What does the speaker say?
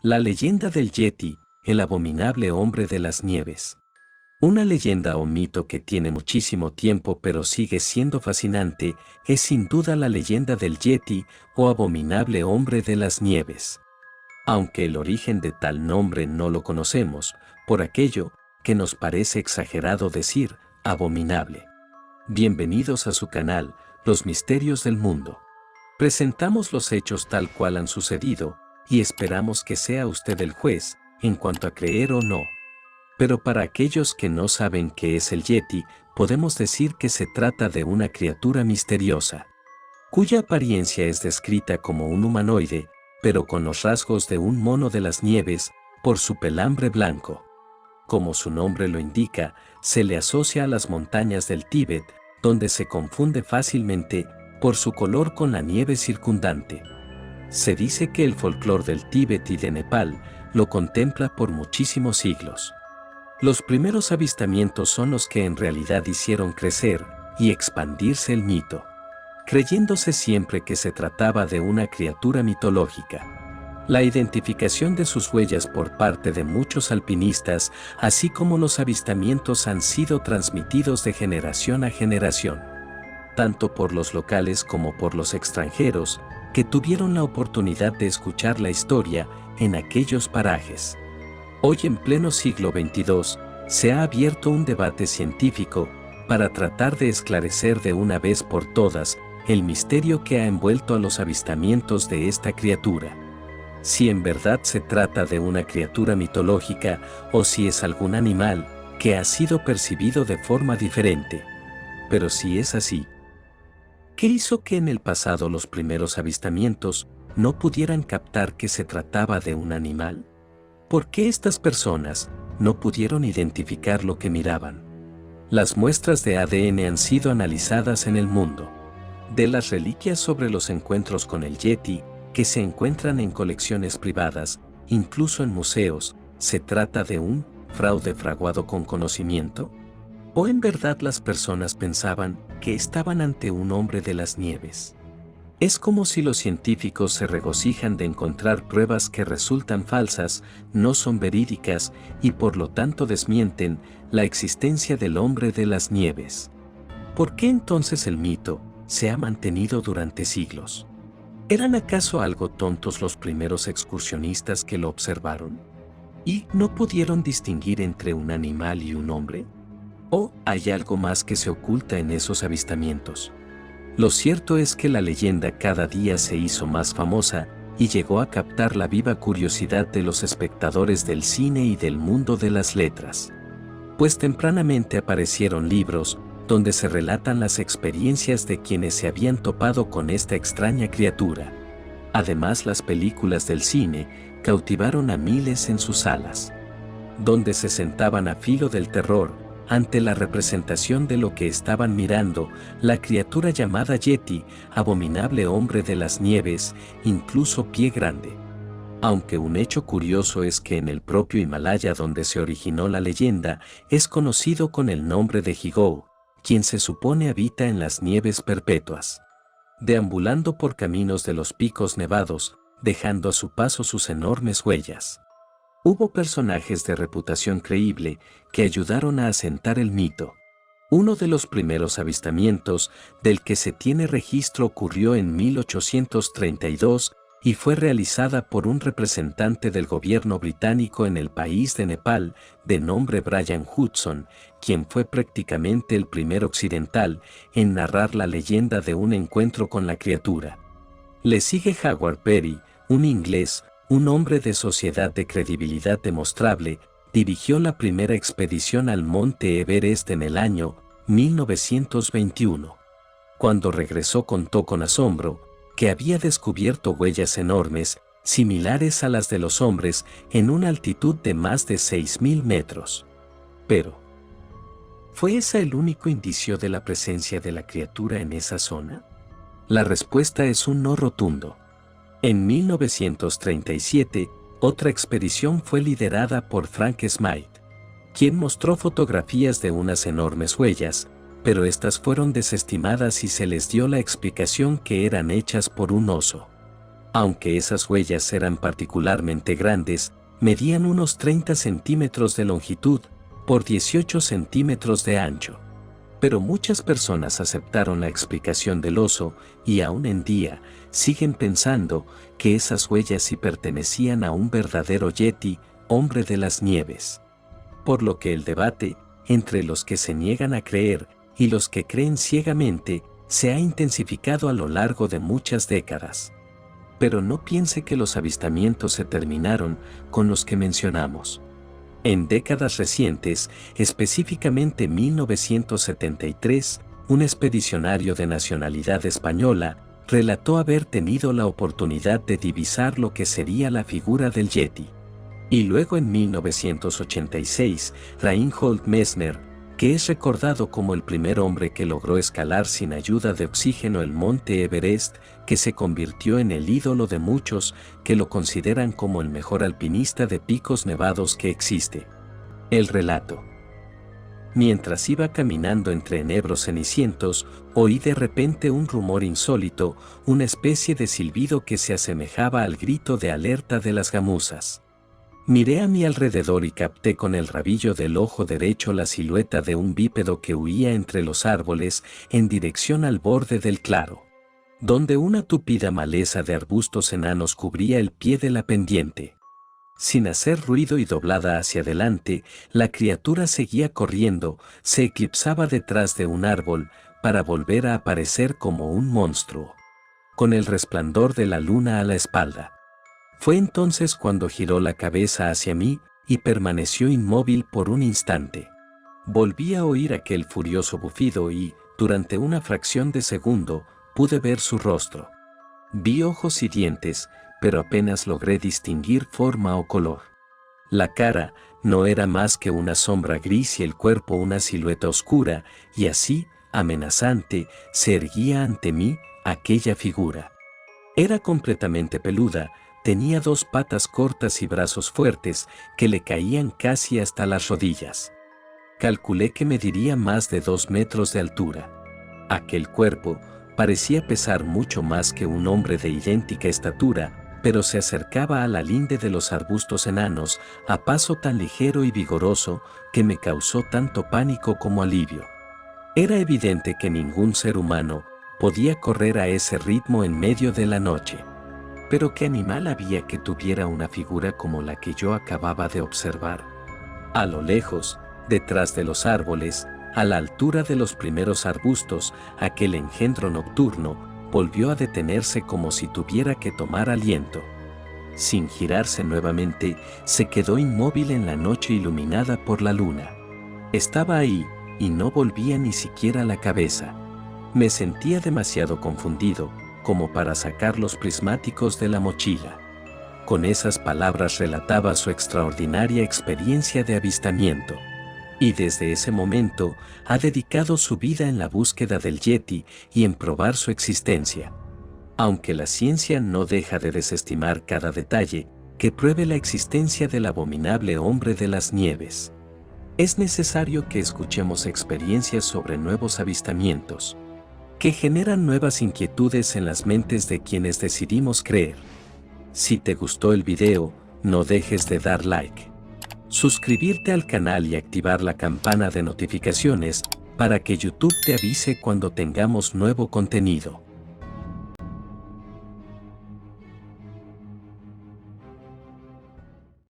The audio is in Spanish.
La leyenda del Yeti, el abominable hombre de las nieves. Una leyenda o mito que tiene muchísimo tiempo pero sigue siendo fascinante, es sin duda la leyenda del Yeti o abominable hombre de las nieves. Aunque el origen de tal nombre no lo conocemos, por aquello que nos parece exagerado decir abominable. Bienvenidos a su canal, Los Misterios del Mundo. Presentamos los hechos tal cual han sucedido, y esperamos que sea usted el juez, en cuanto a creer o no. Pero para aquellos que no saben qué es el Yeti, podemos decir que se trata de una criatura misteriosa, cuya apariencia es descrita como un humanoide, pero con los rasgos de un mono de las nieves, por su pelambre blanco. Como su nombre lo indica, se le asocia a las montañas del Tíbet, donde se confunde fácilmente por su color con la nieve circundante. Se dice que el folclore del Tíbet y de Nepal lo contempla por muchísimos siglos. Los primeros avistamientos son los que en realidad hicieron crecer y expandirse el mito, creyéndose siempre que se trataba de una criatura mitológica. La identificación de sus huellas por parte de muchos alpinistas, así como los avistamientos, han sido transmitidos de generación a generación, tanto por los locales como por los extranjeros, que tuvieron la oportunidad de escuchar la historia en aquellos parajes. Hoy, en pleno siglo XXII, se ha abierto un debate científico para tratar de esclarecer de una vez por todas el misterio que ha envuelto a los avistamientos de esta criatura. Si en verdad se trata de una criatura mitológica o si es algún animal que ha sido percibido de forma diferente. Pero si es así, ¿qué hizo que en el pasado los primeros avistamientos no pudieran captar que se trataba de un animal? ¿Por qué estas personas no pudieron identificar lo que miraban? Las muestras de ADN han sido analizadas en el mundo. De las reliquias sobre los encuentros con el Yeti, que se encuentran en colecciones privadas, incluso en museos, ¿se trata de un fraude fraguado con conocimiento? ¿O en verdad las personas pensaban que estaban ante un hombre de las nieves? Es como si los científicos se regocijan de encontrar pruebas que resultan falsas, no son verídicas y por lo tanto desmienten la existencia del hombre de las nieves. ¿Por qué entonces el mito se ha mantenido durante siglos? ¿Eran acaso algo tontos los primeros excursionistas que lo observaron? ¿Y no pudieron distinguir entre un animal y un hombre? ¿O hay algo más que se oculta en esos avistamientos? Lo cierto es que la leyenda cada día se hizo más famosa y llegó a captar la viva curiosidad de los espectadores del cine y del mundo de las letras. Pues tempranamente aparecieron libros donde se relatan las experiencias de quienes se habían topado con esta extraña criatura. Además, las películas del cine cautivaron a miles en sus salas, donde se sentaban a filo del terror ante la representación de lo que estaban mirando, la criatura llamada Yeti, abominable hombre de las nieves, incluso Pie Grande. Aunque un hecho curioso es que en el propio Himalaya donde se originó la leyenda, es conocido con el nombre de Higou, quien se supone habita en las nieves perpetuas, deambulando por caminos de los picos nevados, dejando a su paso sus enormes huellas. Hubo personajes de reputación creíble que ayudaron a asentar el mito. Uno de los primeros avistamientos del que se tiene registro ocurrió en 1832 y fue realizada por un representante del gobierno británico en el país de Nepal, de nombre Brian Hudson, quien fue prácticamente el primer occidental en narrar la leyenda de un encuentro con la criatura. Le sigue Howard Perry, un inglés, un hombre de sociedad de credibilidad demostrable, dirigió la primera expedición al monte Everest en el año 1921. Cuando regresó contó con asombro que había descubierto huellas enormes, similares a las de los hombres, en una altitud de más de 6.000 metros. Pero, ¿fue ese el único indicio de la presencia de la criatura en esa zona? La respuesta es un no rotundo. En 1937, otra expedición fue liderada por Frank Smythe, quien mostró fotografías de unas enormes huellas, pero estas fueron desestimadas y se les dio la explicación que eran hechas por un oso. Aunque esas huellas eran particularmente grandes, medían unos 30 centímetros de longitud por 18 centímetros de ancho. Pero muchas personas aceptaron la explicación del oso y aún en día siguen pensando que esas huellas sí pertenecían a un verdadero yeti, hombre de las nieves. Por lo que el debate entre los que se niegan a creer y los que creen ciegamente se ha intensificado a lo largo de muchas décadas. Pero no piense que los avistamientos se terminaron con los que mencionamos. En décadas recientes, específicamente 1973, un expedicionario de nacionalidad española relató haber tenido la oportunidad de divisar lo que sería la figura del Yeti. Y luego en 1986, Reinhold Messner, que es recordado como el primer hombre que logró escalar sin ayuda de oxígeno el monte Everest, que se convirtió en el ídolo de muchos que lo consideran como el mejor alpinista de picos nevados que existe. El relato. Mientras iba caminando entre enebros cenicientos, oí de repente un rumor insólito, una especie de silbido que se asemejaba al grito de alerta de las gamuzas. Miré a mi alrededor y capté con el rabillo del ojo derecho la silueta de un bípedo que huía entre los árboles en dirección al borde del claro, donde una tupida maleza de arbustos enanos cubría el pie de la pendiente. Sin hacer ruido y doblada hacia adelante, la criatura seguía corriendo, se eclipsaba detrás de un árbol, para volver a aparecer como un monstruo, con el resplandor de la luna a la espalda. Fue entonces cuando giró la cabeza hacia mí y permaneció inmóvil por un instante. Volví a oír aquel furioso bufido y, durante una fracción de segundo, pude ver su rostro. Vi ojos y dientes, pero apenas logré distinguir forma o color. La cara no era más que una sombra gris y el cuerpo una silueta oscura, y así, amenazante, se erguía ante mí aquella figura. Era completamente peluda, tenía 2 patas cortas y brazos fuertes que le caían casi hasta las rodillas. Calculé que mediría más de 2 metros de altura. Aquel cuerpo parecía pesar mucho más que un hombre de idéntica estatura, pero se acercaba a la linde de los arbustos enanos a paso tan ligero y vigoroso que me causó tanto pánico como alivio. Era evidente que ningún ser humano podía correr a ese ritmo en medio de la noche. Pero ¿qué animal había que tuviera una figura como la que yo acababa de observar? A lo lejos, detrás de los árboles, a la altura de los primeros arbustos, aquel engendro nocturno volvió a detenerse como si tuviera que tomar aliento. Sin girarse nuevamente, se quedó inmóvil en la noche iluminada por la luna. Estaba ahí, y no volvía ni siquiera la cabeza. Me sentía demasiado confundido como para sacar los prismáticos de la mochila. Con esas palabras relataba su extraordinaria experiencia de avistamiento. Y desde ese momento ha dedicado su vida en la búsqueda del Yeti y en probar su existencia. Aunque la ciencia no deja de desestimar cada detalle que pruebe la existencia del abominable hombre de las nieves. Es necesario que escuchemos experiencias sobre nuevos avistamientos, que generan nuevas inquietudes en las mentes de quienes decidimos creer. Si te gustó el video, no dejes de dar like, suscribirte al canal y activar la campana de notificaciones para que YouTube te avise cuando tengamos nuevo contenido.